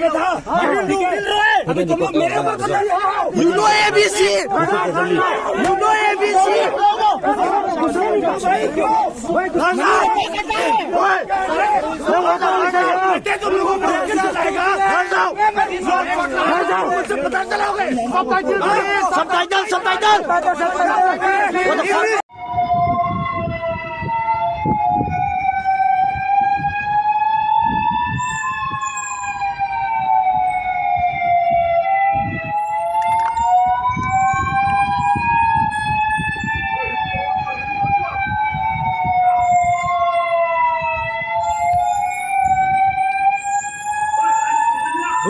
अभी तुम लोग मेरे ऊपर you know ABC you know ABC तुम लोगों को जाएगा पता चलाओगे सब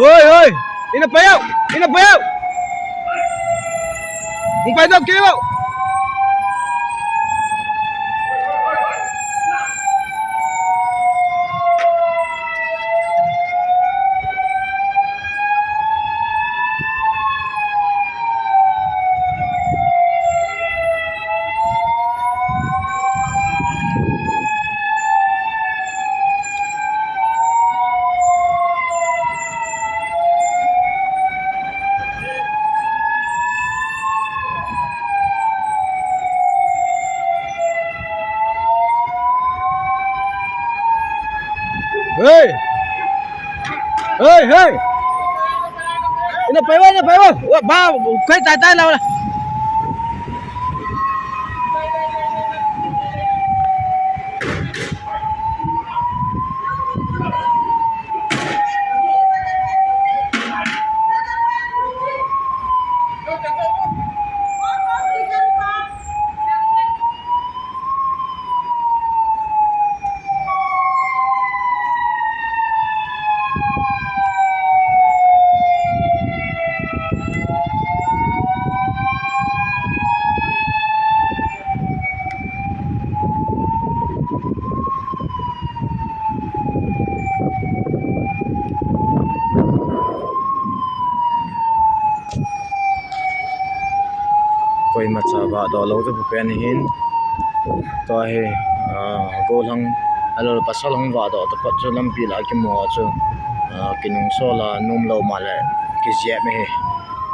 Ôi ơi, ini apa yuk? Ini apa yuk? Umpai dong kiri bau. Hey, hey, hey. Ini apa yuk? Ini apa yuk? Wah, bau, kayak tai lah. Koi macha do lo ju pen hin to he go lang alo pasal hang wa do to pat chu lam pi la ki mo chu kinung so la num lo ma le ki je me he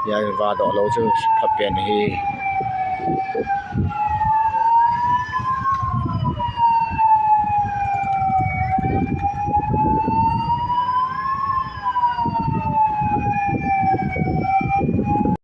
ya wa do lo chu pha pen hi